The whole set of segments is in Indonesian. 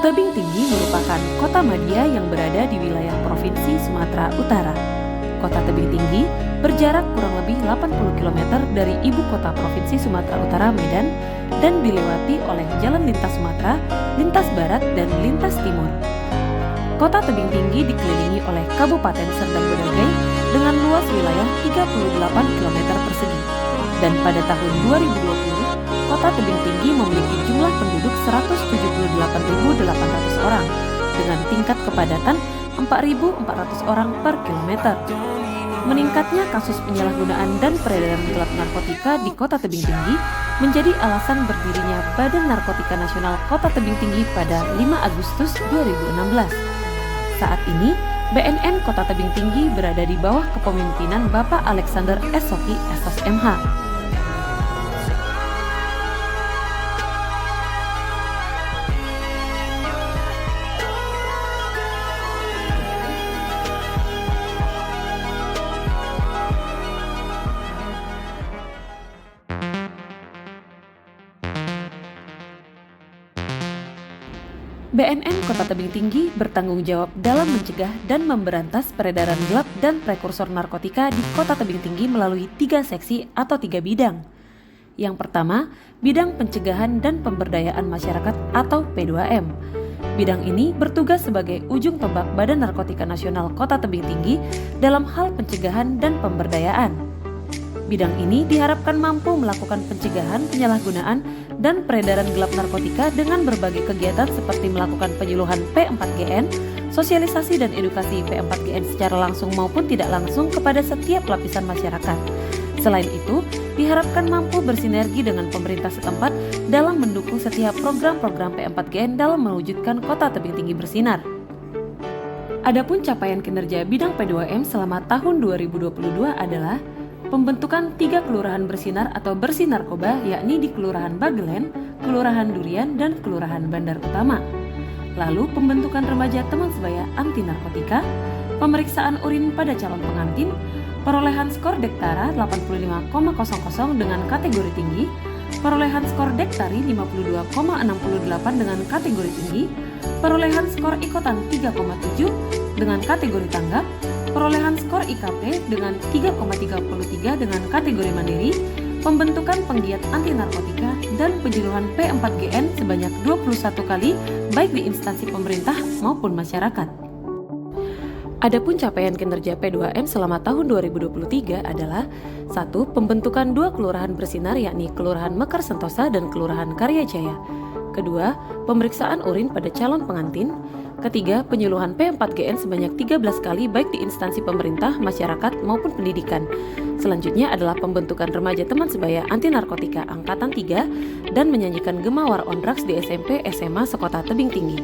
Tebing Tinggi merupakan kota madya yang berada di wilayah Provinsi Sumatera Utara. Kota Tebing Tinggi berjarak kurang lebih 80 km dari ibu kota Provinsi Sumatera Utara Medan dan dilewati oleh Jalan Lintas Sumatera, Lintas Barat, dan Lintas Timur. Kota Tebing Tinggi dikelilingi oleh Kabupaten Serdang Bedagai dengan luas wilayah 38 km persegi. Dan pada tahun 2020, Kota Tebing Tinggi memiliki jumlah penduduk 178.800 orang dengan tingkat kepadatan 4.400 orang per kilometer. Meningkatnya kasus penyalahgunaan dan peredaran gelap narkotika di Kota Tebing Tinggi menjadi alasan berdirinya Badan Narkotika Nasional Kota Tebing Tinggi pada 5 Agustus 2016. Saat ini, BNN Kota Tebing Tinggi berada di bawah kepemimpinan Bapak Alexander S. Soki, SSMH. BNN Kota Tebing Tinggi bertanggung jawab dalam mencegah dan memberantas peredaran gelap dan prekursor narkotika di Kota Tebing Tinggi melalui 3 seksi atau 3 bidang. Yang pertama, bidang pencegahan dan pemberdayaan masyarakat atau P2M. Bidang ini bertugas sebagai ujung tombak Badan Narkotika Nasional Kota Tebing Tinggi dalam hal pencegahan dan pemberdayaan. Bidang ini diharapkan mampu melakukan pencegahan, penyalahgunaan, dan peredaran gelap narkotika dengan berbagai kegiatan seperti melakukan penyuluhan P4GN, sosialisasi dan edukasi P4GN secara langsung maupun tidak langsung kepada setiap lapisan masyarakat. Selain itu, diharapkan mampu bersinergi dengan pemerintah setempat dalam mendukung setiap program-program P4GN dalam mewujudkan Kota Tebing Tinggi bersinar. Adapun capaian kinerja bidang P2M selama tahun 2022 adalah pembentukan 3 kelurahan bersinar atau bersih narkoba, yakni di Kelurahan Bagelen, Kelurahan Durian, dan Kelurahan Bandar Utama. Lalu pembentukan remaja teman sebaya anti narkotika, pemeriksaan urin pada calon pengantin, perolehan skor Dektara 85,00 dengan kategori tinggi, perolehan skor Dektari 52,68 dengan kategori tinggi, perolehan skor Ikotan 3,7 dengan kategori tanggap, perolehan skor IKP dengan 3,33 dengan kategori mandiri, pembentukan penggiat anti narkotika, dan penyuluhan P4GN sebanyak 21 kali baik di instansi pemerintah maupun masyarakat. Adapun capaian kinerja P2M selama tahun 2023 adalah 1. Pembentukan 2 kelurahan bersinar yakni Kelurahan Mekar Sentosa dan Kelurahan Karya Jaya. 2. Pemeriksaan urin pada calon pengantin. 3. Penyuluhan P4GN sebanyak 13 kali baik di instansi pemerintah, masyarakat, maupun pendidikan. Selanjutnya adalah pembentukan remaja teman sebaya anti narkotika Angkatan 3 dan menyanyikan Gema War on Drugs di SMP SMA sekota Tebing Tinggi.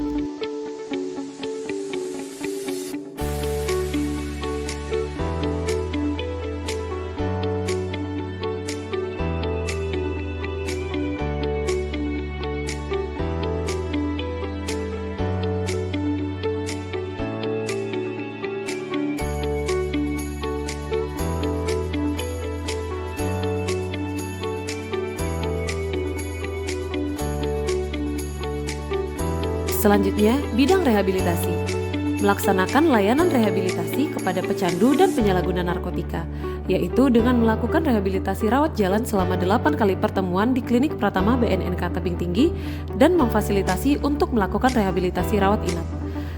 Selanjutnya, bidang rehabilitasi. Melaksanakan layanan rehabilitasi kepada pecandu dan penyalahguna narkotika, yaitu dengan melakukan rehabilitasi rawat jalan selama 8 kali pertemuan di Klinik Pratama BNNK Tebing Tinggi dan memfasilitasi untuk melakukan rehabilitasi rawat inap.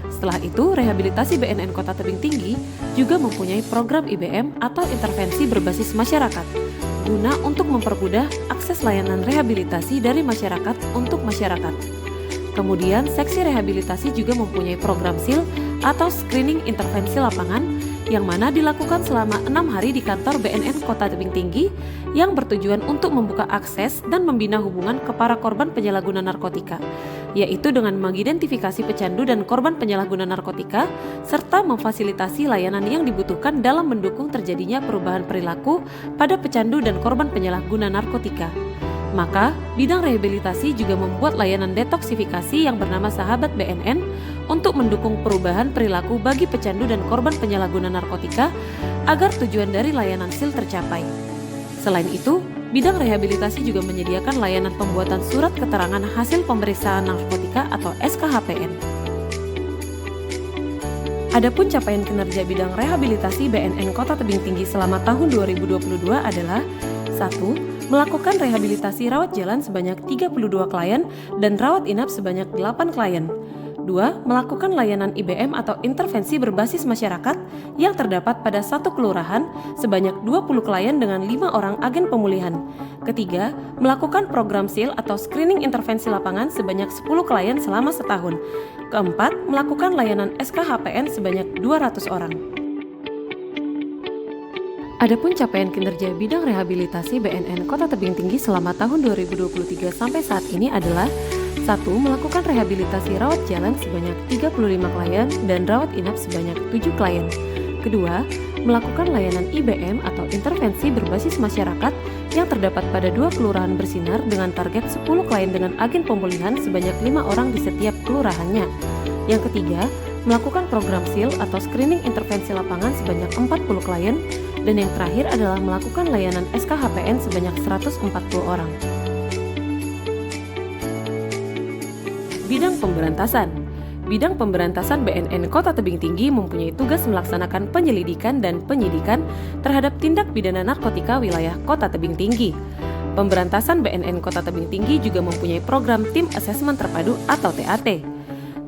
Setelah itu, rehabilitasi BNN Kota Tebing Tinggi juga mempunyai program IBM atau intervensi berbasis masyarakat, guna untuk mempermudah akses layanan rehabilitasi dari masyarakat untuk masyarakat. Kemudian, seksi rehabilitasi juga mempunyai program SIL atau Screening Intervensi Lapangan yang mana dilakukan selama 6 hari di kantor BNN Kota Tebing Tinggi yang bertujuan untuk membuka akses dan membina hubungan ke para korban penyalahguna narkotika, yaitu dengan mengidentifikasi pecandu dan korban penyalahguna narkotika serta memfasilitasi layanan yang dibutuhkan dalam mendukung terjadinya perubahan perilaku pada pecandu dan korban penyalahguna narkotika. Maka, bidang rehabilitasi juga membuat layanan detoksifikasi yang bernama Sahabat BNN untuk mendukung perubahan perilaku bagi pecandu dan korban penyalahguna narkotika agar tujuan dari layanan SIL tercapai. Selain itu, Bidang rehabilitasi juga menyediakan layanan pembuatan surat keterangan hasil pemeriksaan narkotika atau SKHPN. Adapun capaian kinerja bidang rehabilitasi BNN Kota Tebing Tinggi selama tahun 2022 adalah 1. Melakukan rehabilitasi rawat jalan sebanyak 32 klien dan rawat inap sebanyak 8 klien. 2. Melakukan layanan IBM atau intervensi berbasis masyarakat yang terdapat pada satu kelurahan sebanyak 20 klien dengan 5 orang agen pemulihan. Ketiga, melakukan program SIL atau screening intervensi lapangan sebanyak 10 klien selama setahun. Keempat, melakukan layanan SKHPN sebanyak 200 orang. Adapun capaian kinerja bidang rehabilitasi BNN Kota Tebing Tinggi selama tahun 2023 sampai saat ini adalah 1. Melakukan rehabilitasi rawat jalan sebanyak 35 klien dan rawat inap sebanyak 7 klien. Kedua, melakukan layanan IBM atau intervensi berbasis masyarakat yang terdapat pada 2 kelurahan bersinar dengan target 10 klien dengan agen pemulihan sebanyak 5 orang di setiap kelurahannya. Yang ketiga, melakukan program SIL atau screening intervensi lapangan sebanyak 40 klien. Dan yang terakhir adalah melakukan layanan SKHPN sebanyak 140 orang. Bidang pemberantasan. Bidang pemberantasan BNN Kota Tebing Tinggi mempunyai tugas melaksanakan penyelidikan dan penyidikan terhadap tindak pidana narkotika wilayah Kota Tebing Tinggi. Pemberantasan BNN Kota Tebing Tinggi juga mempunyai program Tim Asesmen Terpadu atau TAT.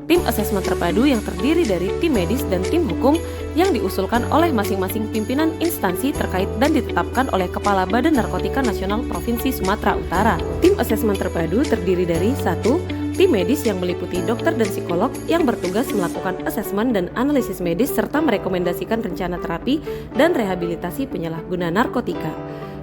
Tim asesmen terpadu yang terdiri dari tim medis dan tim hukum yang diusulkan oleh masing-masing pimpinan instansi terkait dan ditetapkan oleh Kepala Badan Narkotika Nasional Provinsi Sumatera Utara. Tim asesmen terpadu terdiri dari 1. Tim medis yang meliputi dokter dan psikolog yang bertugas melakukan asesmen dan analisis medis serta merekomendasikan rencana terapi dan rehabilitasi penyalahguna narkotika.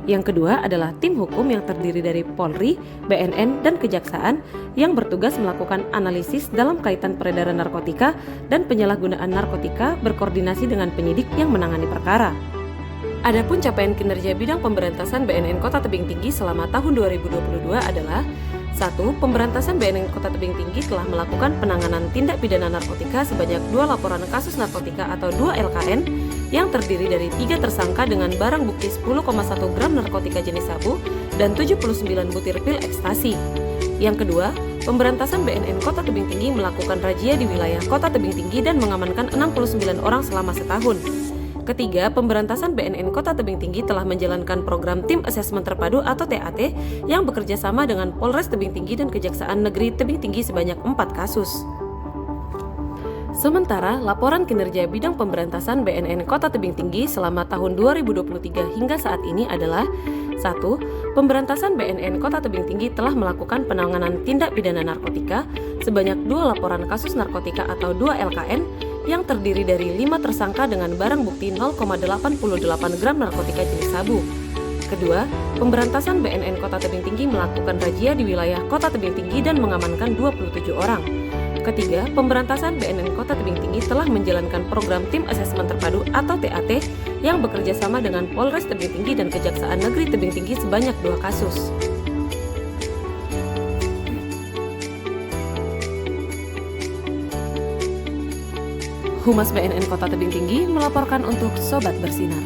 Yang kedua adalah tim hukum yang terdiri dari Polri, BNN, dan Kejaksaan yang bertugas melakukan analisis dalam kaitan peredaran narkotika dan penyalahgunaan narkotika berkoordinasi dengan penyidik yang menangani perkara. Adapun capaian kinerja bidang pemberantasan BNN Kota Tebing Tinggi selama tahun 2022 adalah 1. Pemberantasan BNN Kota Tebing Tinggi telah melakukan penanganan tindak pidana narkotika sebanyak 2 laporan kasus narkotika atau 2 LKN yang terdiri dari 3 tersangka dengan barang bukti 10,1 gram narkotika jenis sabu dan 79 butir pil ekstasi. Yang kedua, pemberantasan BNN Kota Tebing Tinggi melakukan razia di wilayah Kota Tebing Tinggi dan mengamankan 69 orang selama setahun. Ketiga, pemberantasan BNN Kota Tebing Tinggi telah menjalankan program Tim Asesmen Terpadu atau TAT yang bekerja sama dengan Polres Tebing Tinggi dan Kejaksaan Negeri Tebing Tinggi sebanyak 4 kasus. Sementara, laporan kinerja bidang pemberantasan BNN Kota Tebing Tinggi selama tahun 2023 hingga saat ini adalah 1. Pemberantasan BNN Kota Tebing Tinggi telah melakukan penanganan tindak pidana narkotika sebanyak 2 laporan kasus narkotika atau 2 LKN yang terdiri dari 5 tersangka dengan barang bukti 0,88 gram narkotika jenis sabu. Kedua, pemberantasan BNN Kota Tebing Tinggi melakukan razia di wilayah Kota Tebing Tinggi dan mengamankan 27 orang. Ketiga, pemberantasan BNN Kota Tebing Tinggi telah menjalankan program Tim Asesmen Terpadu atau TAT yang bekerja sama dengan Polres Tebing Tinggi dan Kejaksaan Negeri Tebing Tinggi sebanyak 2 kasus. Humas BNN Kota Tebing Tinggi melaporkan untuk Sobat Bersinar.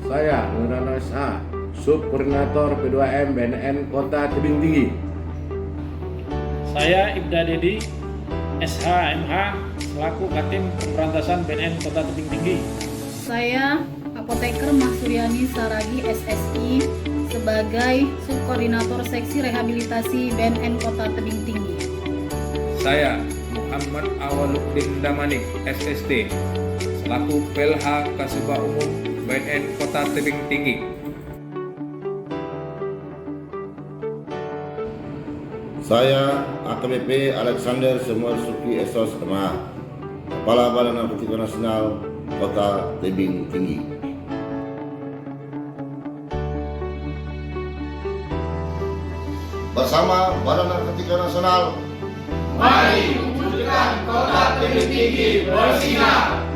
Saya Nurano SH, Subkoordinator P2M BNN Kota Tebing Tinggi. Saya Ibda Dedi, SH-MH, selaku Katim Pemberantasan BNN Kota Tebing Tinggi. Saya Apoteker Mahsuryani Saragi, SSI, sebagai Subkoordinator Seksi Rehabilitasi BNN Kota Tebing Tinggi. Saya Muhammad Awaluddin Damanik, SST, selaku PLH Kasubag Umum BNN Kota Tebing Tinggi. Saya AKBP Alexander Semarsuki Esos MA, Kepala Badan Narkotika Nasional Kota Tebing Tinggi. Bersama Badan Narkotika Nasional, mari wujudkan Kota Tebing Tinggi bersinar.